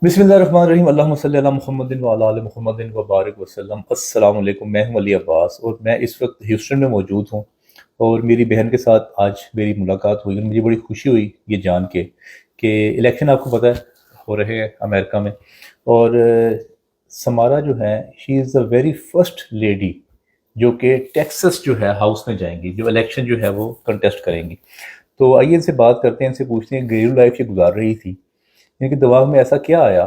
बिस्मिल्लाहिर्रहमानिर्रहीम अल्लाहुम्मा सल्ली अला मुहम्मदिन व अला आलि मुहम्मदिन व बारिक वसल्लम। अस्सलाम वालेकुम। मैं हूं अली अब्बास और मैं इस वक्त ह्यूस्टन में मौजूद हूं। और मेरी बहन के साथ आज मेरी मुलाकात हुई और मुझे बड़ी खुशी हुई ये जान के कि इलेक्शन आपको पता है हो रहे हैं अमेरिका में। और समारा जो है she is the very first lady जो कि टेक्सास जो है हाउस में जाएंगी, जो इलेक्शन जो है वो कंटेस्ट करेंगी। तो आइए इनसे बात करते हैं, इनसे पूछते हैं घरेलू लाइफ ये गुजार रही थी, इनके दिमाग में ऐसा क्या आया,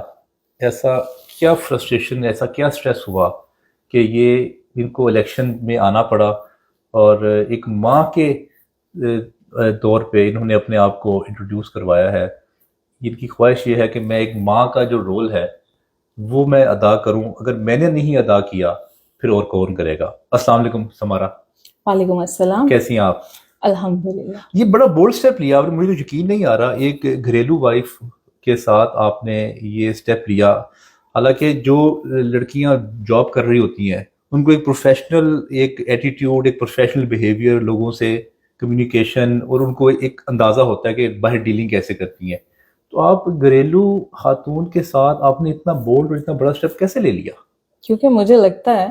ऐसा क्या फ्रस्ट्रेशन, ऐसा क्या स्ट्रेस हुआ कि ये इनको इलेक्शन में आना पड़ा। और एक माँ के तौर पे इन्होंने अपने आप को इंट्रोड्यूस करवाया है। इनकी ख्वाहिश ये है कि मैं एक माँ का जो रोल है वो मैं अदा करूं, अगर मैंने नहीं अदा किया फिर और कौन करेगा। अस्सलाम वालेकुम समारा, वालेकुम अस्सलाम। कैसी हैं आप? अल्हम्दुलिल्लाह। ये बड़ा बोल्ड स्टेप लिया आपने, मुझे तो यकीन नहीं आ रहा एक घरेलू वाइफ के साथ आपने ये स्टेप लिया। हालांकि जो लड़कियां जॉब कर रही होती हैं उनको एक प्रोफेशनल एक एटीट्यूड, एक प्रोफेशनल बिहेवियर, लोगों से कम्युनिकेशन, और उनको एक अंदाज़ा होता है कि बाहर डीलिंग कैसे करती हैं। तो आप घरेलू खातून के साथ आपने इतना बोल्ड और इतना बड़ा स्टेप कैसे ले लिया? क्योंकि मुझे लगता है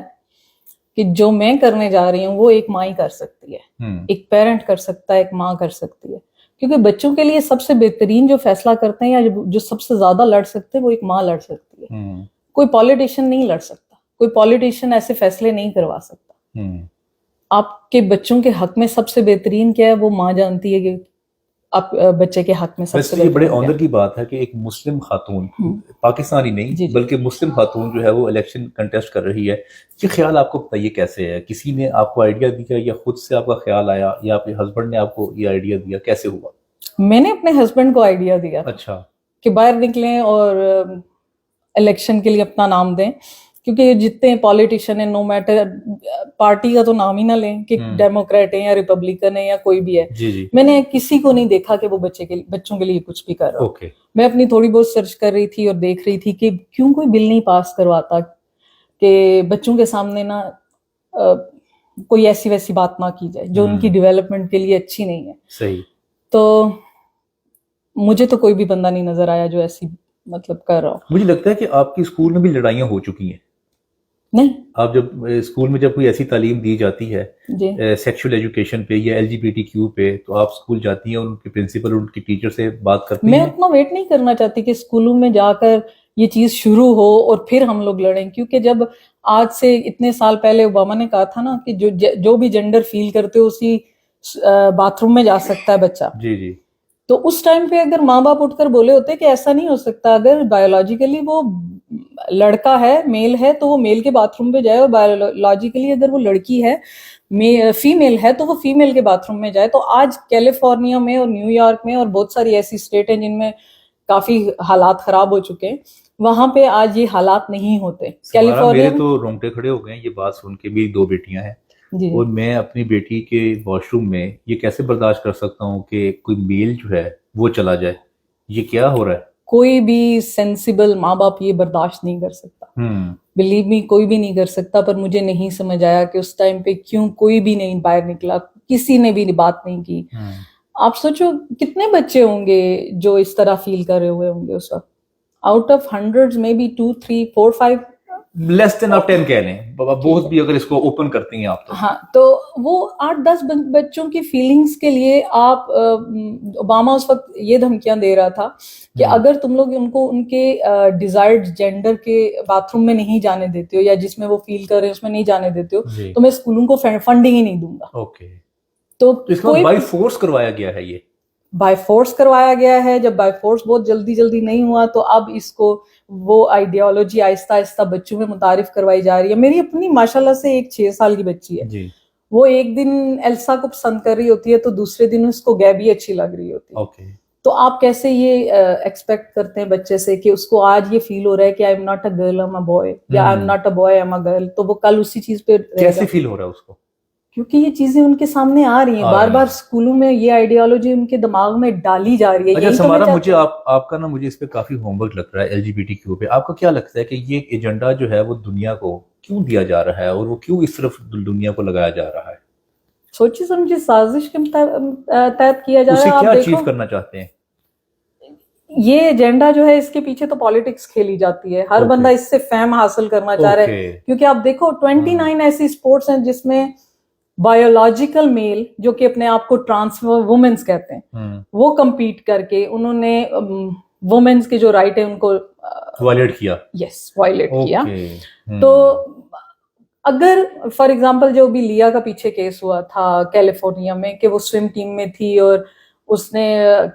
कि जो मैं करने जा रही हूँ वो एक माँ ही कर सकती है, एक पेरेंट कर सकता है, एक माँ कर सकती है। क्योंकि बच्चों के लिए सबसे बेहतरीन जो फैसला करते हैं या जो सबसे ज्यादा लड़ सकते हैं वो एक माँ लड़ सकती है। कोई पॉलिटिशियन नहीं लड़ सकता, कोई पॉलिटिशियन ऐसे फैसले नहीं करवा सकता। आपके बच्चों के हक में सबसे बेहतरीन क्या है वो माँ जानती है कि आप बच्चे के हक में सबसे वैसे ये बड़े बेहतरीन क्या ऑनर की बात है कि एक मुस्लिम खातून, पाकिस्तानी नहीं जी जी। बल्कि मुस्लिम खातून जो है वो इलेक्शन कंटेस्ट कर रही है। ये ख्याल आपको बताइए कैसे है? किसी ने आपको आइडिया दिया या खुद से आपका ख्याल आया या आपके हस्बैंड ने आपको ये आइडिया दिया, कैसे हुआ? मैंने अपने हस्बैंड को आइडिया दिया अच्छा। कि बाहर निकलें और इलेक्शन के लिए अपना नाम दें। क्योंकि जितने पॉलिटिशियन है, नो मैटर पार्टी का तो नाम ही ना लें कि डेमोक्रेट है या रिपब्लिकन है या कोई भी है, जी जी। मैंने किसी को नहीं देखा कि वो बच्चों के लिए कुछ भी कर रहा। ओके। मैं अपनी थोड़ी बहुत सर्च कर रही थी और देख रही थी कि क्यों कोई बिल नहीं पास करवाता कि बच्चों के सामने ना कोई ऐसी वैसी बात ना की जाए जो उनकी डेवलपमेंट के लिए अच्छी नहीं है। सही। तो मुझे तो कोई भी बंदा नहीं नजर आया जो ऐसी मतलब कर रहा हो। मुझे लगता है कि आपकी स्कूल में भी लड़ाइयाँ हो चुकी हैं। नहीं आप जब स्कूल में जब कोई ऐसी तालीम दी जाती है जी, सेक्सुअल एजुकेशन पे या LGBTQ पे, तो आप स्कूल जाती हैं और उनके प्रिंसिपल और उनके टीचर से बात करती मैं हैं? उतना वेट नहीं करना चाहती कि स्कूलों में जाकर ये चीज शुरू हो और फिर हम लोग लड़ें। क्योंकि जब आज से इतने साल पहले ओबामा ने कहा था ना कि जो भी जेंडर फील करते हो उसी बाथरूम में जा सकता है बच्चा, जी जी। तो उस टाइम पे अगर माँ बाप उठकर बोले होते कि ऐसा नहीं हो सकता, अगर बायोलॉजिकली वो लड़का है, मेल है, तो वो मेल के बाथरूम पे जाए, और बायोलॉजिकली अगर वो लड़की है, फीमेल है, तो वो फीमेल के बाथरूम में जाए। तो आज कैलिफोर्निया में और न्यूयॉर्क में और बहुत सारी ऐसी स्टेट हैं जिनमें काफी हालात खराब हो चुके हैं, वहां पे आज ये हालात नहीं होते। मेरे कैलिफोर्निया में तो रोंगटे खड़े हो गए ये बात सुन के। मेरी दो बेटियां हैं जी और मैं अपनी बेटी के वॉशरूम में ये कैसे बर्दाश्त कर सकता हूँ कि कोई मेल जो है वो चला जाए? ये क्या हो रहा है? कोई भी सेंसिबल माँ बाप ये बर्दाश्त नहीं कर सकता। बिलीव मी, कोई भी नहीं कर सकता। पर मुझे नहीं समझ आया कि उस टाइम पे क्यों कोई भी नहीं बाहर निकला, किसी ने भी बात नहीं की। आप सोचो कितने बच्चे होंगे जो इस तरह फील कर रहे हुए होंगे उस वक्त। आउट ऑफ हंड्रेड्स में बी 2 3 4 5, लेस देन आप 10 कह लें बहुत भी, अगर इसको ओपन करती हैं आप तो। हाँ, तो वो 8-10 बच्चों की फीलिंग्स के लिए आप ओबामा उस वक्त ये धमकियां दे रहा था कि अगर तुम लोग उनको उनके डिजायर्ड जेंडर के बाथरूम में नहीं जाने देते हो या जिसमें वो फील कर रहे हैं उसमें नहीं जाने देते हो, तो मैं स्कूलों को फंडिंग ही नहीं दूंगा। ओके। तो इसका बाय फोर्स करवाया गया है ये? बाय फोर्स करवाया गया है। जब बाय फोर्स बहुत जल्दी जल्दी नहीं हुआ तो अब इसको वो आइडियोलॉजी आहिस्ता आहिस्ता बच्चों में मुतारिफ करवाई जा रही है। मेरी अपनी माशाल्लाह से एक 6 साल की बच्ची है जी। वो एक दिन एल्सा को पसंद कर रही होती है तो दूसरे दिन उसको गैबी अच्छी लग रही होती है। ओके। तो आप कैसे ये एक्सपेक्ट करते हैं बच्चे से कि उसको आज ये फील हो रहा है कि I am not a girl, I am a boy, या I am not a boy, I am a girl, तो वो कल उसी चीज पे कैसे फील हो रहा है उसको? क्योंकि ये चीजें उनके सामने आ रही हैं बार बार। स्कूलों में ये आइडियोलॉजी उनके दिमाग में डाली जा रही है। अच्छा यही समारा, तो मुझे आपका ना मुझे इस पे काफी होमवर्क लग रहा है LGBTQ पे। आपको क्या लगता है कि ये एजेंडा जो है वो दुनिया को क्यों दिया जा रहा है और वो क्यों इस तरफ दुनिया को लगाया जा रहा है? सोची समझी साजिश के तहत किया जा रहा है। उसे आप क्या देखो अचीव करना चाहते हैं? ये एजेंडा जो है इसके पीछे तो पॉलिटिक्स खेली जाती है, हर बंदा इससे फेम हासिल करना चाह रहा है, क्योंकि आप देखो 29 ऐसी स्पोर्ट्स हैं जिसमें बायोलॉजिकल मेल, जो कि अपने आप को ट्रांस वुमेन्स कहते हैं, वो compete करके उन्होंने वुमेन्स के जो राइट है उनको वायलेट किया। यस, वायलेट किया। तो अगर फॉर एग्जांपल जो भी लिया का पीछे केस हुआ था कैलिफोर्निया में, कि वो स्विम टीम में थी और उसने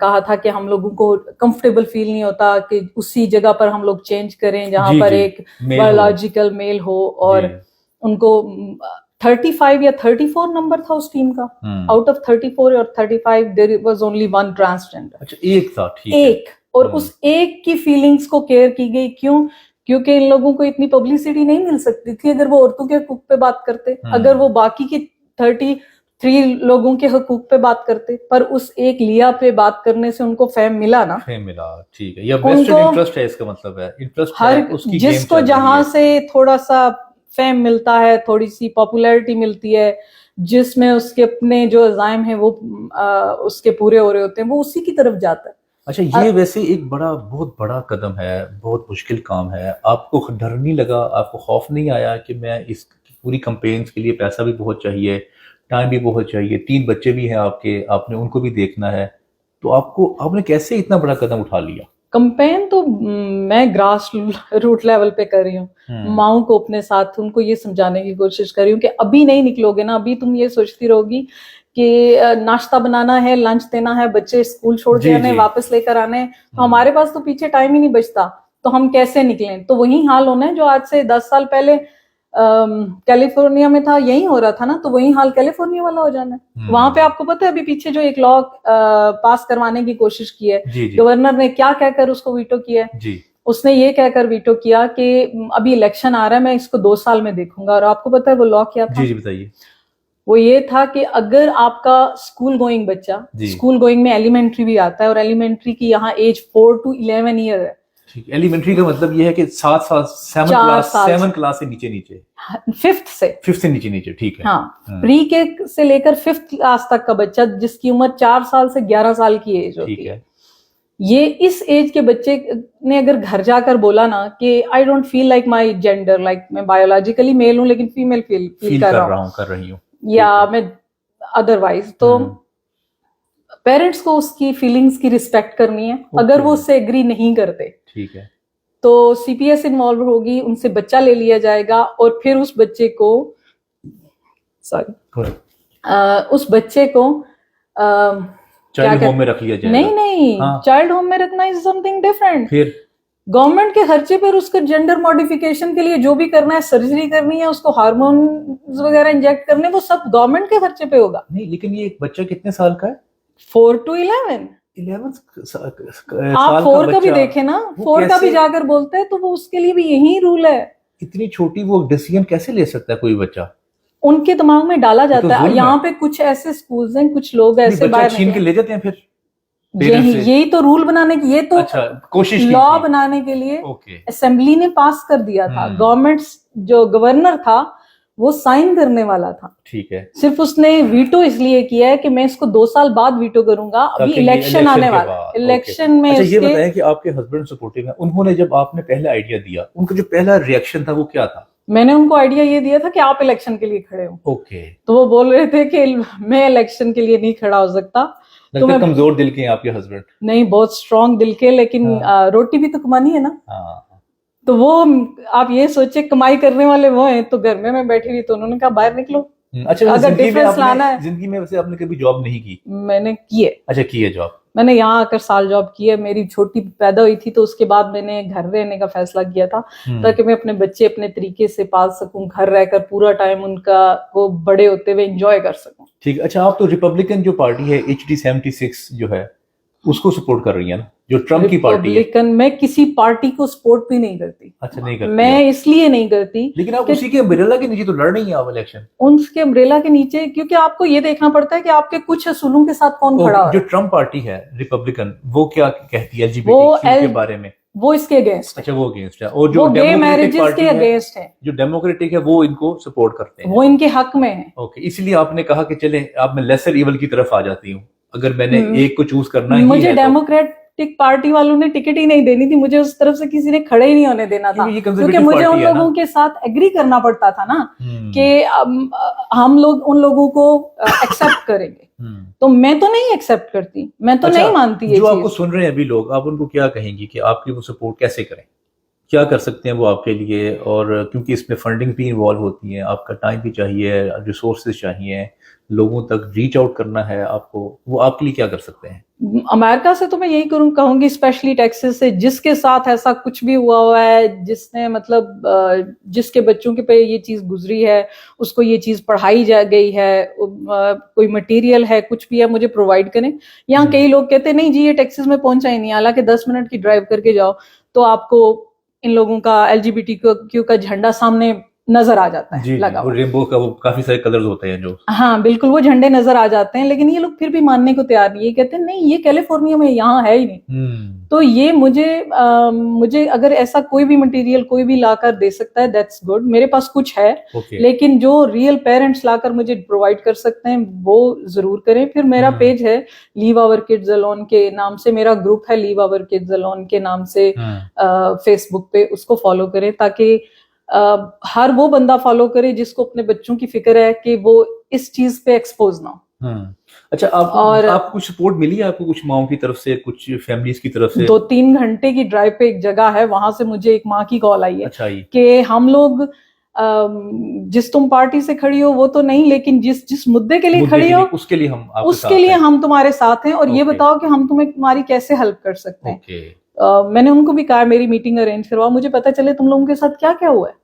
कहा था कि हम लोगों को कंफर्टेबल फील नहीं होता कि उसी जगह पर हम लोग चेंज करें जहां पर एक बायोलॉजिकल मेल हो, और उनको 35 या 34 नंबर था उस टीम का, आउट ऑफ 34 और 35 there was only one transgender. अच्छा, एक था, ठीक है। एक, और उस एक की फीलिंग्स को केयर की गई। क्यों? क्योंकि इन लोगों को इतनी पब्लिसिटी नहीं मिल सकती थी अगर वो औरतों के हकूक पे बात करते, अगर वो बाकी के 33 लोगों के हकूक पे बात करते, पर उस एक लिया पे बात करने से उनको फेम मिला ना, फेम मिला, ठीक है। या वेस्टेड इंटरेस्ट है, इसका मतलब है इंटरेस्ट हर उसकी, जिसको जहां से थोड़ा सा फेम मिलता है, थोड़ी सी पॉपुलैरिटी मिलती है, जिसमें उसके अपने जो अज़ाइम है वो उसके पूरे हो रहे होते हैं, वो उसी की तरफ जाता है। अच्छा, ये वैसे एक बहुत बड़ा कदम है, बहुत मुश्किल काम है। आपको डर नहीं लगा, आपको खौफ नहीं आया कि मैं इस पूरी कैंपेन्स के लिए पैसा भी बहुत चाहिए, टाइम भी बहुत चाहिए, 3 बच्चे भी हैं आपके, आपने उनको भी देखना है, तो आपने कैसे इतना बड़ा कदम उठा लिया? कैंपेन तो मैं ग्रास रूट लेवल पे कर रही हूँ, माओं को अपने साथ, उनको ये समझाने की कोशिश कर रही हूँ कि अभी नहीं निकलोगे ना, अभी तुम ये सोचती रहोगी कि नाश्ता बनाना है, लंच देना है, बच्चे स्कूल छोड़ के आने, वापस लेकर आने, तो हमारे पास तो पीछे टाइम ही नहीं बचता, तो हम कैसे निकलें? तो वही हाल होना है जो आज से 10 साल पहले कैलिफोर्निया में था, यही हो रहा था ना, तो वही हाल कैलिफोर्निया वाला हो जाना है। वहां पे आपको पता है अभी पीछे जो एक लॉ पास करवाने की कोशिश की है, गवर्नर ने क्या कहकर उसको वीटो किया है? उसने ये कहकर वीटो किया कि अभी इलेक्शन आ रहा है, मैं इसको 2 साल में देखूंगा। और आपको पता है वो लॉ क्या था? जी बताइए। वो ये था कि अगर आपका स्कूल गोइंग बच्चा, स्कूल गोइंग में एलिमेंट्री भी आता है, और एलिमेंट्री की यहाँ एज 4 to 11 ईयर है। एलिमेंट्री का मतलब ये है कि 7 साल, 7 क्लास से नीचे, 5th से नीचे, ठीक है। हाँ, प्री के से लेकर 5th क्लास तक का बच्चा, जिसकी उम्र 4 साल से 11 साल की एज होती है, ये इस एज के बच्चे ने अगर घर जाकर बोला ना कि I don't feel like my gender, like मैं बायोलॉजिकली मेल हूं लेकिन फीमेल फील कर रही हूँ, या मैं अदरवाइज, तो पेरेंट्स को उसकी फीलिंग्स की रिस्पेक्ट करनी है। अगर वो उससे एग्री नहीं करते, ठीक है, तो सीपीएस इन्वॉल्व होगी, उनसे बच्चा ले लिया जाएगा, और फिर उस बच्चे को उस बच्चे को चाइल्ड होम में रख लिया जाएगा। नहीं, चाइल्ड होम में रखना इज समथिंग डिफरेंट। फिर गवर्नमेंट के खर्चे पर उसका जेंडर मॉडिफिकेशन के लिए जो भी करना है, सर्जरी करनी है, उसको हार्मोन वगैरह इंजेक्ट करने, वो सब गवर्नमेंट के खर्चे पे होगा। नहीं, लेकिन ये एक बच्चा कितने साल का है? 4 to 11 आप 4 का भी देखे ना, 4 का भी जाकर बोलते हैं, तो वो उसके लिए भी यही रूल है। इतनी छोटी वो डिसीजन कैसे ले सकता है कोई बच्चा? उनके दिमाग में डाला जाता है। यहाँ पे कुछ ऐसे स्कूल्स हैं, कुछ लोग ऐसे बाहर छीन के ले जाते हैं, फिर यही तो रूल बनाने की, ये तो कोशिश, लॉ बनाने के लिए असेंबली ने पास कर दिया था। गवर्नमेंट जो गवर्नर था वो साइन करने वाला था, ठीक है, सिर्फ उसने वीटो इसलिए किया है कि मैं इसको 2 साल बाद वीटो करूंगा, अभी इलेक्शन आने वाला, इलेक्शन में। अच्छा, ये बताएं कि आपके हस्बैंड सपोर्टिव हैं, उन्होंने जब आपने पहला आइडिया दिया, उनका जो पहला रिएक्शन था वो क्या था? मैंने उनको आइडिया ये दिया था कि आप इलेक्शन के लिए खड़े हो, ओके, तो वो बोल रहे थे कि मैं इलेक्शन के लिए नहीं खड़ा हो सकता। तो मैं कमजोर दिल के हैं आपके हस्बैंड? नहीं, बहुत स्ट्रांग दिल के, लेकिन रोटी भी तो कमानी है ना। तो वो आप ये सोचे कमाई करने वाले वो हैं, तो घर में मैं बैठी हुई, तो उन्होंने कहा बाहर निकलो। अच्छा, अगर डिफरेंस लाना है। जिंदगी में वैसे आपने कभी जॉब नहीं की? मैंने की है। अच्छा, की है जॉब? मैंने यहाँ आकर साल जॉब की है। मेरी छोटी पैदा हुई थी तो उसके बाद मैंने घर रहने का फैसला किया था, ताकि मैं अपने बच्चे अपने तरीके से पाल सकूं, घर रहकर पूरा टाइम उनका वो बड़े होते हुए एंजॉय कर सकूं। ठीक। अच्छा, आप तो रिपब्लिकन जो पार्टी है HD 76 जो है उसको सपोर्ट कर रही है ना, जो ट्रम्प की पार्टी है? रिपब्लिकन, मैं किसी पार्टी को सपोर्ट भी नहीं करती। अच्छा, नहीं करती? मैं इसलिए नहीं करती, लेकिन आप उसी के अम्ब्रेला के नीचे तो लड़ रही हैं आप इलेक्शन। उनके अम्ब्रेला के नीचे, क्योंकि आपको ये देखना पड़ता है कि आपके कुछ असूलों के साथ कौन खड़ा है। जो ट्रम्प पार्टी है रिपब्लिकन, वो क्या कहती है LGBT के बारे में? वो इसके अगेंस्ट। अच्छा, वो अगेंस्ट है। और जो गे मैरिजेस के अगेंस्ट है, जो डेमोक्रेटिक है, वो इनको सपोर्ट करते हैं, वो इनके हक में है। ओके, इसलिए आपने कहा कि चले अब मैं लेसर इवल की तरफ आ जाती हूँ, अगर मैंने एक को चूज करना ही मुझे है, डेमोक्रेटिक डेमोक्रेटिक पार्टी वालों ने टिकट ही नहीं देनी थी, मुझे उस तरफ से किसी ने खड़े ही नहीं होने देना था, क्योंकि मुझे उन लोगों के साथ एग्री करना पड़ता था ना कि हम लोग उन लोगों को एक्सेप्ट करेंगे। तो मैं तो नहीं एक्सेप्ट करती, मैं तो नहीं मानती ये जो आपको सुन रहे हैं अभी लोग, आप उनको क्या कहेंगी कि आपकी वो सपोर्ट कैसे करें, क्या कर सकते हैं वो आपके लिए? और क्योंकि इसमें फंडिंग भी इन्वॉल्व होती है, आपका टाइम भी चाहिए, रिसोर्सेज चाहिए, लोगों तक रीच आउट करना है आपको, वो आपके लिए क्या कर सकते हैं? अमेरिका से तो मैं यही कहूंगी, स्पेशली टेक्सास से, जिसके साथ ऐसा कुछ भी हुआ है, जिसने मतलब जिसके बच्चों के पे ये चीज गुजरी है, उसको ये चीज पढ़ाई जा गई है, कोई मटेरियल है, कुछ भी है, मुझे प्रोवाइड करें। यहाँ कई लोग कहते हैं नहीं जी ये टेक्सास में पहुंचा ही नहीं, हालांकि 10 मिनट की ड्राइव करके जाओ तो आपको इन लोगों का LGBTQ का झंडा सामने नजर आ जाता है, लगा वो रेनबो का, वो काफी सारे कलर्स होते हैं जो, हाँ बिल्कुल, वो झंडे नजर आ जाते हैं, लेकिन ये लोग फिर भी मानने को तैयार नहीं है, कहते हैं नहीं ये कैलिफोर्निया में, यहाँ है ही नहीं। तो ये मुझे अगर ऐसा कोई भी मटेरियल कोई भी लाकर दे सकता है, दैट्स गुड। मेरे पास कुछ है, लेकिन जो रियल पेरेंट्स लाकर मुझे प्रोवाइड कर सकते हैं वो जरूर करें। फिर मेरा पेज है लीव आवर किड्स अलोन के नाम से, मेरा ग्रुप है लीव आवर किड्स अलोन के नाम से फेसबुक पे, उसको फॉलो करें ताकि हर वो बंदा फॉलो करे जिसको अपने बच्चों की फिक्र है कि वो इस चीज पे एक्सपोज ना हो। अच्छा, आप कुछ सपोर्ट मिली है आपको, कुछ माओं की तरफ से, कुछ फैमिलीज की तरफ से? 2-3 घंटे की ड्राइव पे एक जगह है, वहां से मुझे एक माँ की कॉल आई है। अच्छा, कि हम लोग जिस तुम पार्टी से खड़ी हो वो तो नहीं, लेकिन जिस मुद्दे के लिए खड़ी हो उसके लिए हम तुम्हारे साथ हैं, और ये बताओ कि हम तुम्हारी कैसे हेल्प कर सकते हैं। मैंने उनको भी कहा मेरी मीटिंग अरेंज करवाओ, मुझे पता चले तुम लोगों के साथ क्या क्या हुआ है,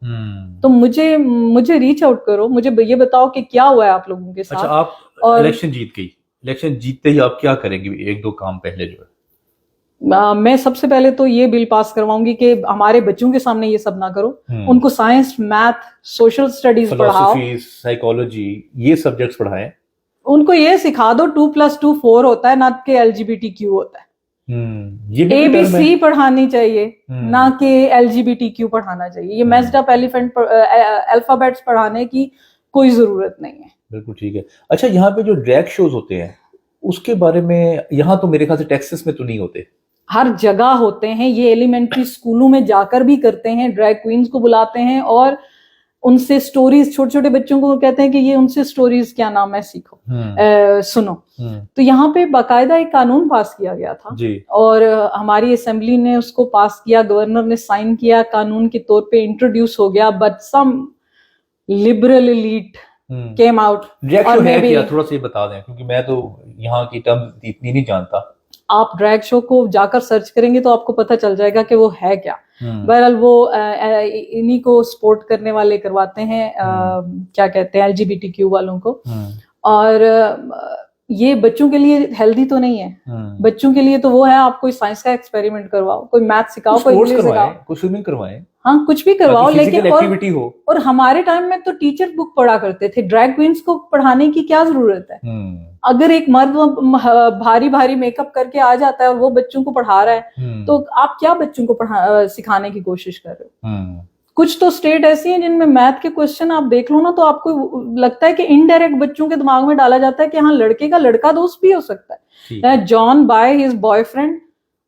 तो मुझे रीच आउट करो, मुझे ये बताओ कि क्या हुआ है आप लोगों के साथ। अच्छा, आप इलेक्शन जीत गई, इलेक्शन जीतते ही आप क्या करेंगे? 1-2 काम पहले जो है, मैं सबसे पहले तो ये बिल पास करवाऊंगी कि हमारे बच्चों के सामने ये सब ना करो, उनको साइंस, मैथ, सोशल स्टडीज पढ़ाओ, साइकोलॉजी, ये सब्जेक्ट्स पढ़ाएं, उनको ये सिखा दो 2+2 4 होता है, ना कि LGBTQ होता है। ABC पढ़ानी चाहिए, ना कि LGBTQ पढ़ाना चाहिए। ये मेस्ड अप एलिफेंट अल्फाबेट्स पढ़ाने की कोई जरूरत नहीं है। बिल्कुल ठीक है। अच्छा, यहाँ पे जो ड्रैग शोज होते हैं उसके बारे में, यहाँ तो मेरे ख्याल से टेक्सास में तो नहीं होते, हर जगह होते हैं। ये एलिमेंट्री स्कूलों में जाकर भी करते हैं, ड्रैग क्वींस को बुलाते हैं और उनसे स्टोरीज, छोटे छोटे बच्चों को कहते हैं कि ये उनसे स्टोरीज क्या नाम है सीखो, सुनो। तो यहाँ पे बाकायदा एक कानून पास किया गया था जी। और हमारी असेंबली ने उसको पास किया, गवर्नर ने साइन किया, कानून के तौर पे इंट्रोड्यूस हो गया, but some liberal elite came out. और मैं भी थोड़ा सा बता दें, क्योंकि मैं तो यहाँ की टर्म इतनी नहीं जानता। आप ड्रैग शो को जाकर सर्च करेंगे तो आपको पता चल जाएगा कि वो है क्या। बहरहाल वो इन्हीं को सपोर्ट करने वाले करवाते हैं, क्या कहते हैं, LGBTQ वालों को। और ये बच्चों के लिए हेल्दी तो नहीं है। बच्चों के लिए तो वो है, आप कोई साइंस का एक्सपेरिमेंट करवाओ, कोई मैथ सिखाओ, कोई इंग्लिश सिखाओ, कोई स्विमिंग करवाएं, हाँ कुछ भी करवाओ, लेकिन एक्टिविटी हो। और हमारे टाइम में तो टीचर बुक पढ़ा करते थे, ड्रैग क्वींस को पढ़ाने की क्या जरूरत है? अगर एक मर्द भारी भारी मेकअप करके आ जाता है और वो बच्चों को पढ़ा रहा है, तो आप क्या बच्चों को सिखाने की कोशिश कर रहे हो? कुछ तो स्टेट ऐसी हैं जिनमें मैथ के क्वेश्चन आप देख लो ना तो आपको लगता है कि इनडायरेक्ट बच्चों के दिमाग में डाला जाता है कि हाँ लड़के का लड़का दोस्त भी हो सकता है, जॉन बाय हिज बॉयफ्रेंड,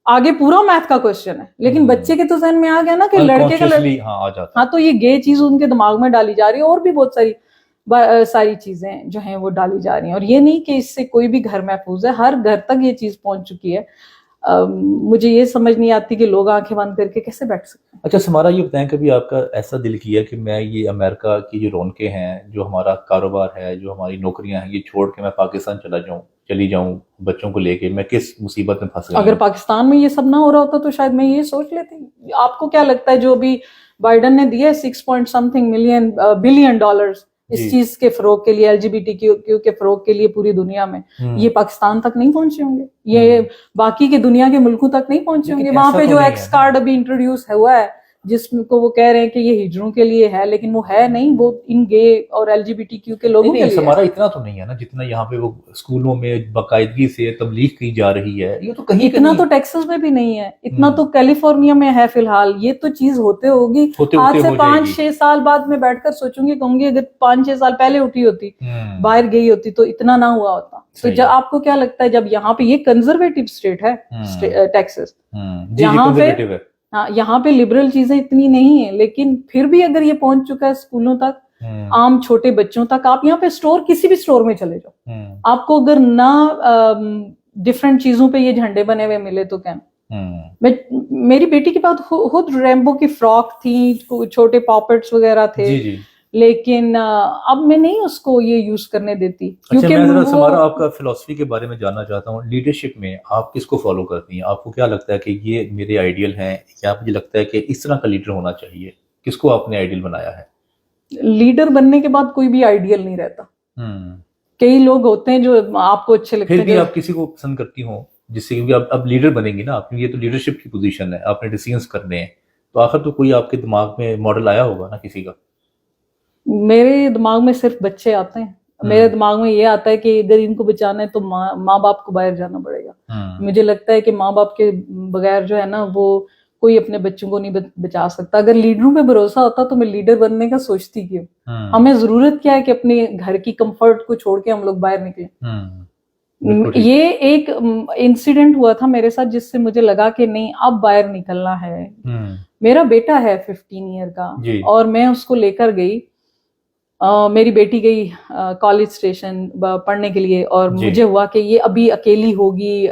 आगे पूरा मैथ का क्वेश्चन है, लेकिन बच्चे के तो जहन में आ गया ना कि लड़के का आ जाता है। हाँ, तो ये गे चीज उनके दिमाग में डाली जा रही है, और भी बहुत सारी चीजें जो हैं वो डाली जा रही हैं। और ये नहीं कि इससे कोई भी घर महफूज है, हर घर तक ये चीज पहुंच चुकी है। मुझे ये समझ नहीं आती कि लोग आंखें बंद करके कैसे बैठ सकते हैं। अच्छा समारा, ये बताएं कभी आपका ऐसा दिल किया कि मैं ये अमेरिका की जो रौनकें हैं, जो हमारा कारोबार है, जो हमारी नौकरियां हैं, ये छोड़ के मैं पाकिस्तान चली जाऊं बच्चों को लेके, मैं किस मुसीबत में फंस गई? अगर पाकिस्तान में ये सब ना हो रहा होता तो शायद मैं ये सोच लेती। आपको क्या लगता है जो भी बाइडन ने दिया 6.something बिलियन डॉलर्स इस चीज के फरोग के लिए, LGBTQ के फरोग के लिए पूरी दुनिया में, ये पाकिस्तान तक नहीं पहुंचे होंगे, ये बाकी के दुनिया के मुल्कों तक नहीं पहुंचे होंगे। वहां पे जो एक्स कार्ड अभी इंट्रोड्यूस हुआ है जिसको वो कह रहे हैं कि ये हिजड़ों के लिए है, लेकिन वो है नहीं, वो इन गे और एलजीबीटीक्यू के लोगों के लिए हमारा इतना तो नहीं है ना जितना यहाँ पे वो स्कूलों में बाकायदगी से तबलीग की जा रही है। ये तो कहीं इतना तो टेक्सास में भी नहीं है, इतना तो कैलिफोर्निया में है फिलहाल। ये तो चीज होते होगी, आज से 5-6 साल बाद में बैठकर सोचूंगी, कहूंगी अगर 5-6 साल पहले उठी होती, बाहर गई होती तो इतना ना हुआ होता। तो जब आपको क्या लगता है, जब यहाँ पे ये कंजर्वेटिव स्टेट है टेक्सास, यहाँ पे हाँ, यहाँ पे लिबरल चीजें इतनी नहीं है, लेकिन फिर भी अगर ये पहुंच चुका है स्कूलों तक, आम छोटे बच्चों तक, आप यहाँ पे स्टोर, किसी भी स्टोर में चले जाओ, आपको अगर ना डिफरेंट चीजों पे ये झंडे बने हुए मिले तो क्या। मेरी बेटी के पास खुद रैम्बो की फ्रॉक थी, छोटे पॉपेट्स वगैरह थे, लेकिन अब मैं नहीं उसको ये यूज करने देती। क्योंकि मैं समारा आपका फिलॉसफी के बारे में जानना चाहता हूँ। लीडरशिप में आप किसको फॉलो करती हैं? आपको क्या लगता है कि ये मेरे आइडियल हैं, या मुझे लगता है कि इस तरह का लीडर होना चाहिए? किसको आपने आइडियल बनाया है? लीडर बनने के बाद कोई भी आइडियल नहीं रहता। कई लोग होते हैं जो आपको अच्छे लगते हैं, फिर भी आप किसी को पसंद करती हो जिससे, क्योंकि अब लीडर बनेंगी ना आप, ये तो लीडरशिप की पोजीशन है, आपने डिसीजंस करने हैं, तो आखिर तो कोई आपके दिमाग में मॉडल आया होगा ना किसी का। मेरे दिमाग में सिर्फ बच्चे आते हैं। मेरे दिमाग में ये आता है कि अगर इनको बचाना है तो माँ बाप को बाहर जाना पड़ेगा। मुझे लगता है कि माँ बाप के बगैर जो है ना, वो कोई अपने बच्चों को नहीं बचा सकता। अगर लीडरों पे भरोसा होता तो मैं लीडर बनने का सोचती क्यों। हमें जरूरत क्या है कि अपने घर की कंफर्ट को छोड़ के हम लोग बाहर निकले। ये एक इंसिडेंट हुआ था मेरे साथ जिससे मुझे लगा कि नहीं, अब बाहर निकलना है। मेरा बेटा है 15 ईयर का, और मैं उसको लेकर गई। मेरी बेटी गई कॉलेज स्टेशन पढ़ने के लिए, और मुझे हुआ कि ये अभी अकेली होगी,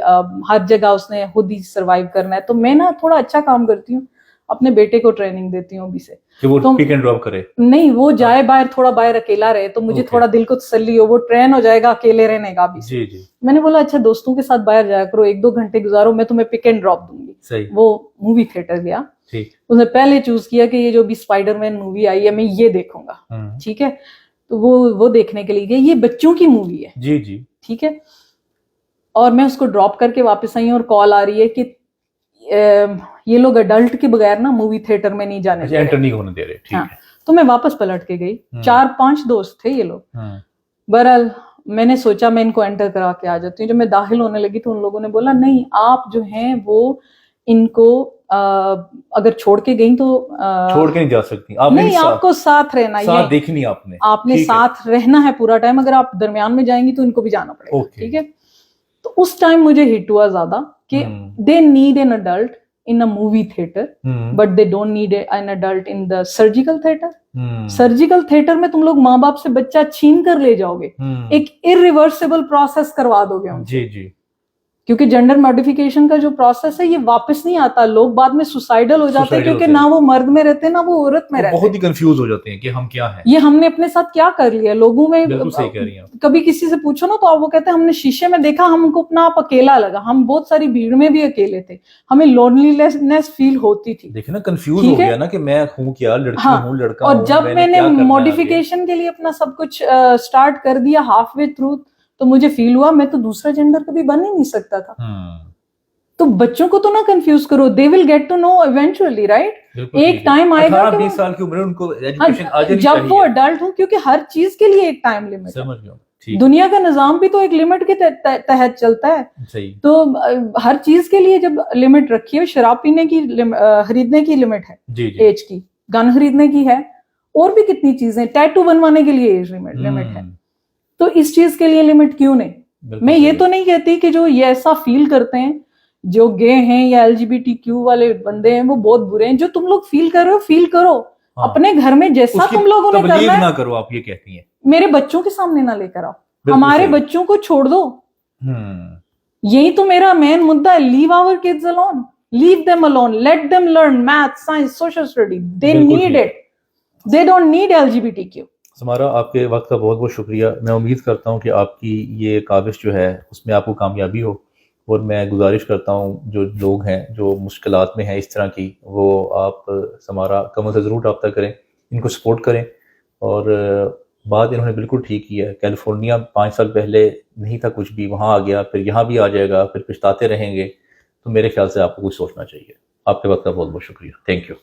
हर जगह उसने खुद ही सरवाइव करना है। तो मैं ना थोड़ा अच्छा काम करती हूँ, अपने बेटे को ट्रेनिंग देती हूँ अभी से कि वो पिक एंड ड्रॉप करे। नहीं, वो जाए बाहर, थोड़ा बाहर अकेला रहे, तो मुझे थोड़ा दिल को तसल्ली हो, वो ट्रेन हो जाएगा अकेले रहने का भी। जी। मैंने बोला अच्छा दोस्तों के साथ बाहर जाया करो, 1-2 घंटे गुजारो, मैं तुम्हें पिक एंड ड्रॉप दूंगी। वो मूवी थिएटर गया, उसने पहले चूज किया कि ये जो भी स्पाइडरमैन मूवी आई है मैं ये देखूंगा, ठीक है। तो वो देखने के लिए गए, ये बच्चों की मूवी है, जी ठीक है। और मैं उसको ड्रॉप करके वापस आई और कॉल आ रही है कि ये लोग अडल्ट के बगैर ना मूवी थिएटर में नहीं जाने दे रहे, एंटर नहीं होने दे रहे, ठीक है। तो मैं वापस पलट के गई। 4-5 दोस्त थे ये लोग। बहरहाल मैंने सोचा मैं इनको एंटर करा के आ जाती हूँ। जब मैं दाखिल होने लगी तो उन लोगों ने बोला नहीं, आप जो हैं वो इनको अगर छोड़ के गई तो छोड़ के नहीं जा सकती आप, नहीं आपको साथ रहना, साथ देखनी आपने साथ रहना है पूरा टाइम। अगर आप दरमियान में जाएंगी तो इनको भी जाना पड़ेगा, ठीक है। तो उस टाइम मुझे हिट हुआ ज्यादा कि they need an adult in a movie theatre, but they don't need an adult in the surgical theatre. Surgical theatre में तुम लोग माँ बाप से बच्चा छीन कर ले जाओगे, एक इरिवर्सिबल प्रोसेस करवा दोगे जी। क्योंकि जेंडर मॉडिफिकेशन का जो प्रोसेस है ये वापस नहीं आता। लोग बाद में सुसाइडल हो जाते हैं, क्योंकि ना वो मर्द में रहते हैं ना वो औरत में रहते हैं। बहुत ही कंफ्यूज हो जाते हैं कि हम क्या हैं, ये हमने अपने साथ क्या कर लिया। लोगों में सही कह रही हैं। कभी किसी से पूछो ना तो आप वो कहते हैं हमने शीशे में देखा, हमको अपना आप अकेला लगा, हम बहुत सारी भीड़ में भी अकेले थे, हमें लोनलीनेस फील होती थी। देखिए ना, कंफ्यूज हो गया ना कि मैं हूँ क्या, लड़की हूँ लड़का। और जब मैंने मॉडिफिकेशन के लिए अपना सब कुछ स्टार्ट कर दिया हाफ वे थ्रू, तो मुझे फील हुआ मैं तो दूसरा जेंडर कभी बन ही नहीं सकता था। तो बच्चों को तो ना कंफ्यूज करो, they will get to know eventually, right. एक टाइम आएगा 18-20 साल की उम्र उनको एजुकेशन आ जानी जब चाहिए। वो अडल्ट हो, क्योंकि हर चीज के लिए एक टाइम लिमिट है। समझ गया। दुनिया का निजाम भी तो एक लिमिट के तहत चलता है। सही। तो हर चीज के लिए जब लिमिट रखी है, शराब पीने की खरीदने की लिमिट है एज की, गन खरीदने की है, और भी कितनी चीजें, टैटू बनवाने के लिए एज लिमिट है। तो इस चीज के लिए लिमिट क्यों नहीं। मैं ये तो नहीं कहती कि जो ये ऐसा फील करते हैं, जो गे हैं या LGBTQ वाले बंदे हैं, वो बहुत बुरे हैं। जो तुम लोग फील कर रहे हो फील करो। हाँ। अपने घर में जैसा तुम लोगों ने करना है ना करो, आप ये कहती हैं। मेरे बच्चों के सामने ना लेकर आओ, हमारे बच्चों को छोड़ दो। यही तो मेरा मेन मुद्दा है। Leave our kids alone, leave them alone, let them learn math, science, social study. They need it, they don't need LGBTQ। Samara, आपके वक्त का बहुत बहुत शुक्रिया। मैं उम्मीद करता हूँ कि आपकी ये काविश जो है उसमें आपको कामयाबी हो, और मैं गुजारिश करता हूँ जो लोग हैं जो मुश्किलात में हैं इस तरह की, वो आप समारा कम से ज़रूर रब्ता करें, इनको सपोर्ट करें। और बात इन्होंने बिल्कुल ठीक की है। कैलिफोर्निया 5 साल पहले नहीं था कुछ भी, वहाँ आ गया, फिर यहाँ भी आ जाएगा, फिर पछताते रहेंगे। तो मेरे ख्याल से आपको कुछ सोचना चाहिए। आपके वक्त का बहुत बहुत शुक्रिया। Thank you.